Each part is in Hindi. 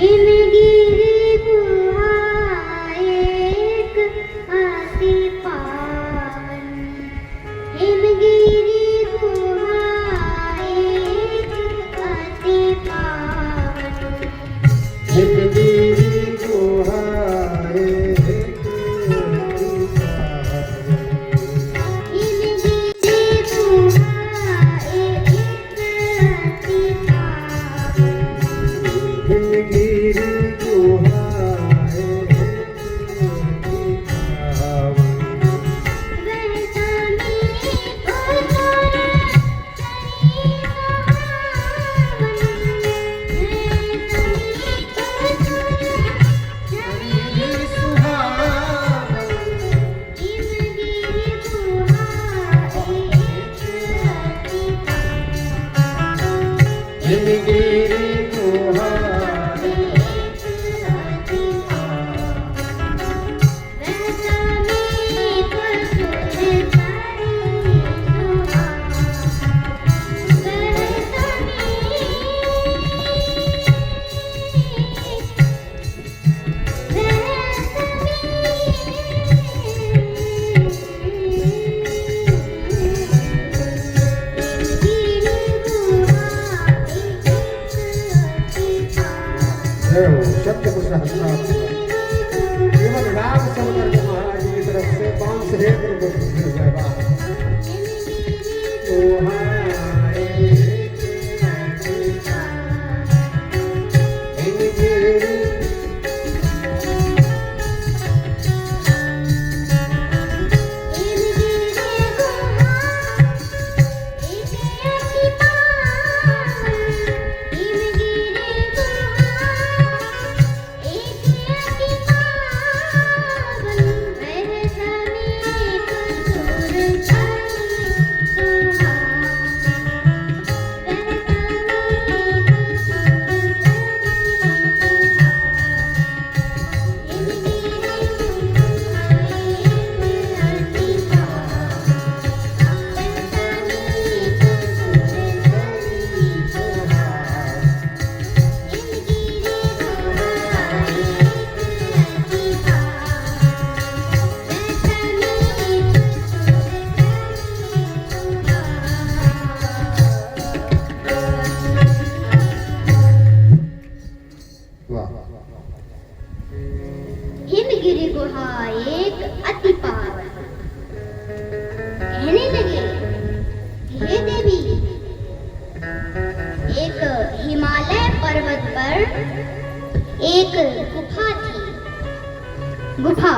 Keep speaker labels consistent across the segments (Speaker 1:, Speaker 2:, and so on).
Speaker 1: हिमगिरी गुहा एक अति पावन, हिमगिरी गुहा एक अति पावन,
Speaker 2: हिमगिरी गुहा एक अति पावन,
Speaker 1: हिमगिरी गुहा एक अति पावन,
Speaker 2: हिमगिरी गुहा एक अति पावन, हिमगिरी गुहा शब्द को सहसना केवल राग शंकर के महाराज की तरफ से 5 रेत
Speaker 1: हिमगिरी गुहा एक अति पावन। कहने लगे, हे देवी, एक हिमालय पर्वत पर एक गुफा थी, गुफा,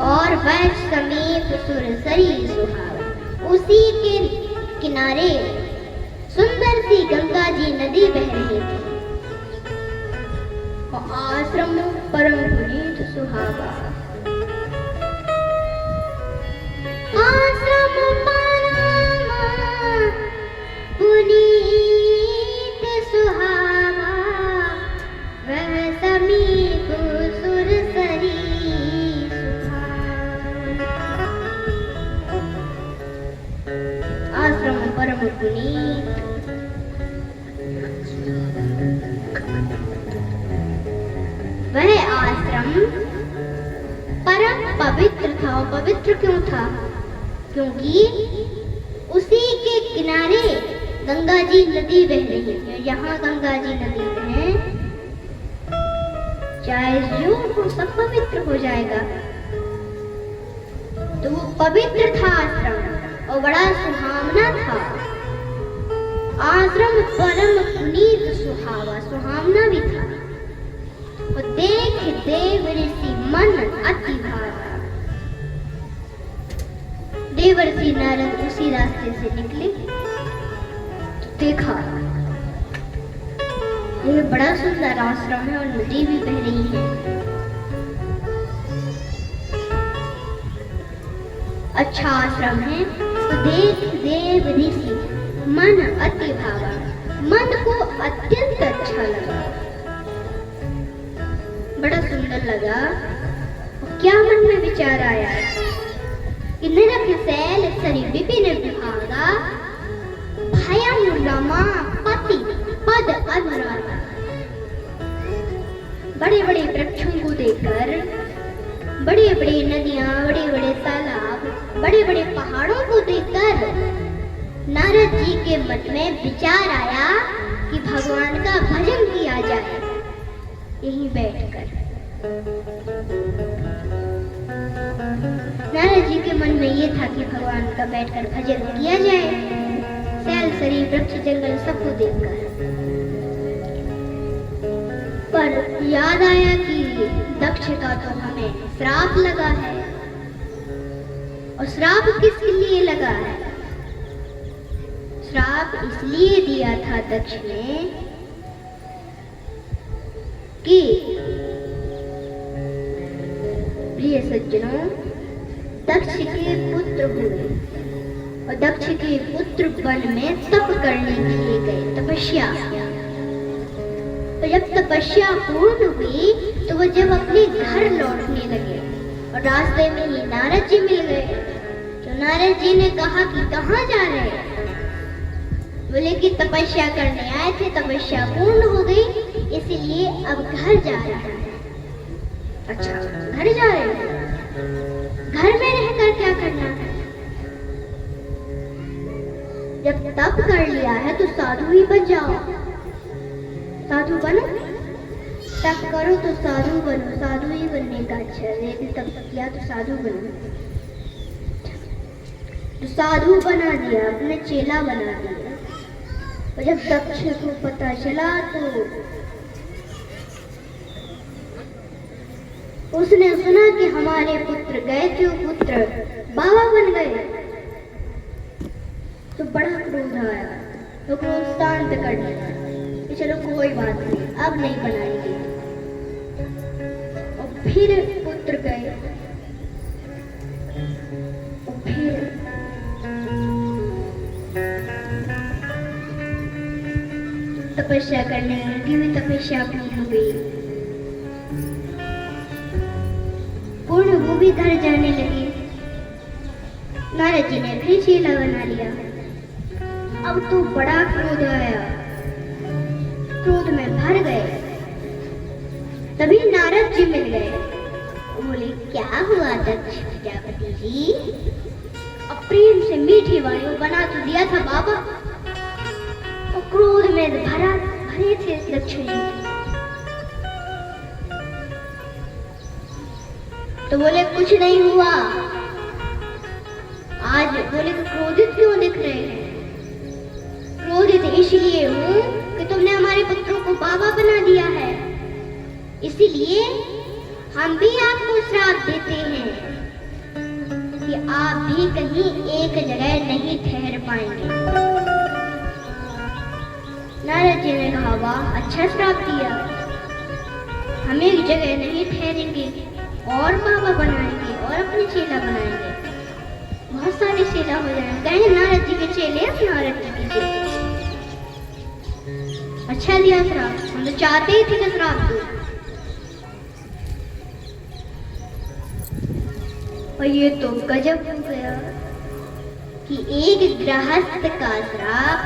Speaker 1: और वह समीप सुरसरी सुहावन। उसी के किनारे सुंदर सी गंगा जी नदी बह रही थी। आश्रम परम पुनीत सुहावा, आश्रम परम पुनीत सुहावा, वह समीप सुरसरी सुहावा। आश्रम परम पुनीत वह आश्रम परम पवित्र था। और पवित्र क्यों था? क्योंकि उसी के किनारे गंगा जी नदी बह रही है। यहाँ गंगा जी नदी बहे, चाहे जो हो सब पवित्र हो जाएगा। तो वो पवित्र था आश्रम, और बड़ा सुहावना था। आश्रम परम पुनीत सुहावा, सुहावना भी था। देख देव ऋषि मन अति भावा। देवर्षि नारद उसी रास्ते से निकले, तो देखा ये बड़ा सुंदर आश्रम है और नदी भी बह रही है। अच्छा आश्रम है। तो देख देव ऋषि मन अति भावा, मन को अत्यंत अच्छा लगा, बड़ा सुंदर लगा। क्या मन में विचार आया कि निरख सैल सरी विपिन विभागा, भयम रमा पति पद अनुरागा। बड़े बड़े वृक्षों को देखकर, बड़े बड़े नदियां, बड़े बड़े तालाब, बड़े बड़े पहाड़ों को देखकर नारद जी के मन में विचार आया कि भगवान का भजन किया जाए यहीं बैठकर। नारद जी के मन में ये था कि भगवान का बैठकर भजन किया जाए, सैल सरी वृक्ष जंगल सबको देखकर। पर याद आया कि दक्ष का तो हमें श्राप लगा है, और श्राप किसके लिए लगा है? श्राप इसलिए दिया था दक्ष ने कि प्रिय सज्जनों, दक्ष के पुत्र हुए और दक्ष के पुत्र वन में तप करने के लिए गए, तपस्या। तो जब तपस्या पूर्ण हुई तो वो जब अपने घर लौटने लगे और रास्ते में ही नारद जी मिल गए। तो नारद जी ने कहा कि कहाँ जा रहे हैं? बोले कि तपस्या करने आए थे, तपस्या पूर्ण हो गई इसलिए अब घर जा रहे हैं। अच्छा, घर जा रहे हैं? घर में रहकर क्या करना है? जब तप कर लिया है तो साधु ही बन जाओ। साधु बनो, तप करो तो साधु बनो, साधु ही बनने का अच्छा है। यदि तप किया तो साधु बनो। तो साधु बना दिया, अपने चेला बना दिया। और जब दक्ष को पता चला तो उसने सुना कि हमारे पुत्र गए थे, पुत्र बाबा बन गए, तो बड़ा क्रोध आया। तो क्रोध शांत कर लिया कि चलो कोई बात नहीं, अब नहीं बनाएंगे। और फिर पुत्र गए और फिर तपस्या करने लगी। भी तपस्या पूर्ण हुई, पूर्ण वो भी घर जाने लगी। नारद जी ने फिर चेला बना लिया। अब तो बड़ा क्रोध आया, क्रोध में भर गए। तभी नारद जी मिल गए। बोले, क्या हुआ दक्ष प्रजापति जी? अब प्रेम से मीठी वायु बना तो दिया था बाबा, और क्रोध में भरे थे दक्ष जी। तो बोले, कुछ नहीं हुआ। आज बोले तो क्रोधित क्यों दिख रहे हैं? क्रोधित इसलिए हूँ कि तुमने हमारे पुत्रों को बाबा बना दिया है, इसीलिए हम भी आपको श्राप देते हैं कि आप भी कहीं एक जगह नहीं ठहर पाएंगे। नारद जी ने कहा, वाह, अच्छा श्राप दिया। हम एक जगह नहीं ठहरेंगे और बाबा बनाएंगे और अपने चेला बनाएंगे, बहुत सारे चेला हो जाएंगे। नारद जी के चेले, नारद जी के चेले। अच्छा दिया श्राप, हम तो चाहते ही थे कि श्राप दो। और ये तो गजब हो गया कि एक गृहस्थ का श्राप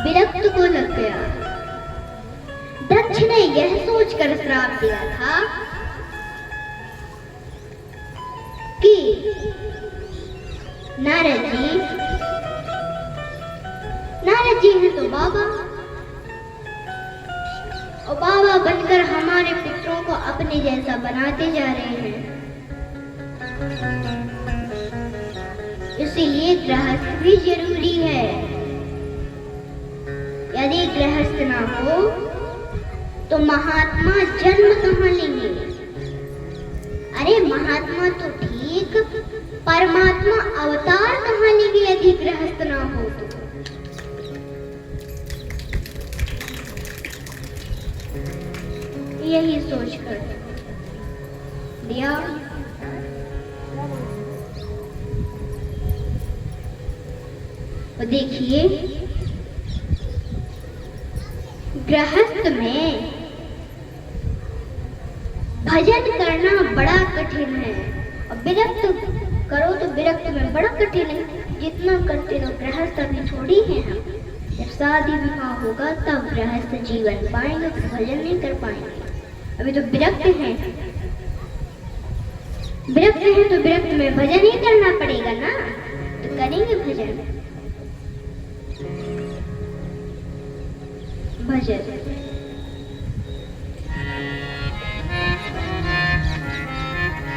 Speaker 1: विरक्त को लग गया। दक्ष ने यह सोचकर श्राप दिया था कि नारद जी हैं तो बाबा, और बाबा बनकर हमारे पुत्रों को अपने जैसा बनाते जा रहे हैं, इसीलिए गृहस्थ भी जरूरी है। यदि गृहस्थ ना हो तो महात्मा जन्म कहाँ लेंगे? अरे महात्मा तो ठीक, परमात्मा अवतार कहाँ लेंगे यदि गृहस्थ ना हो तो? यही सोच कर दिया। और देखिए, गृहस्थ में भजन करना बड़ा कठिन है, और विरक्त करो तो विरक्त में बड़ा कठिन है। जितना करते रहो, गृहस्थ अभी थोड़ी है हम। जब शादी विवाह होगा तब गृहस्थ जीवन पाएंगे, भजन नहीं कर पाएंगे। अभी तो विरक्त हैं। विरक्त हैं तो विरक्त में भजन ही करना पड़ेगा ना, तो करेंगे भजन। भजन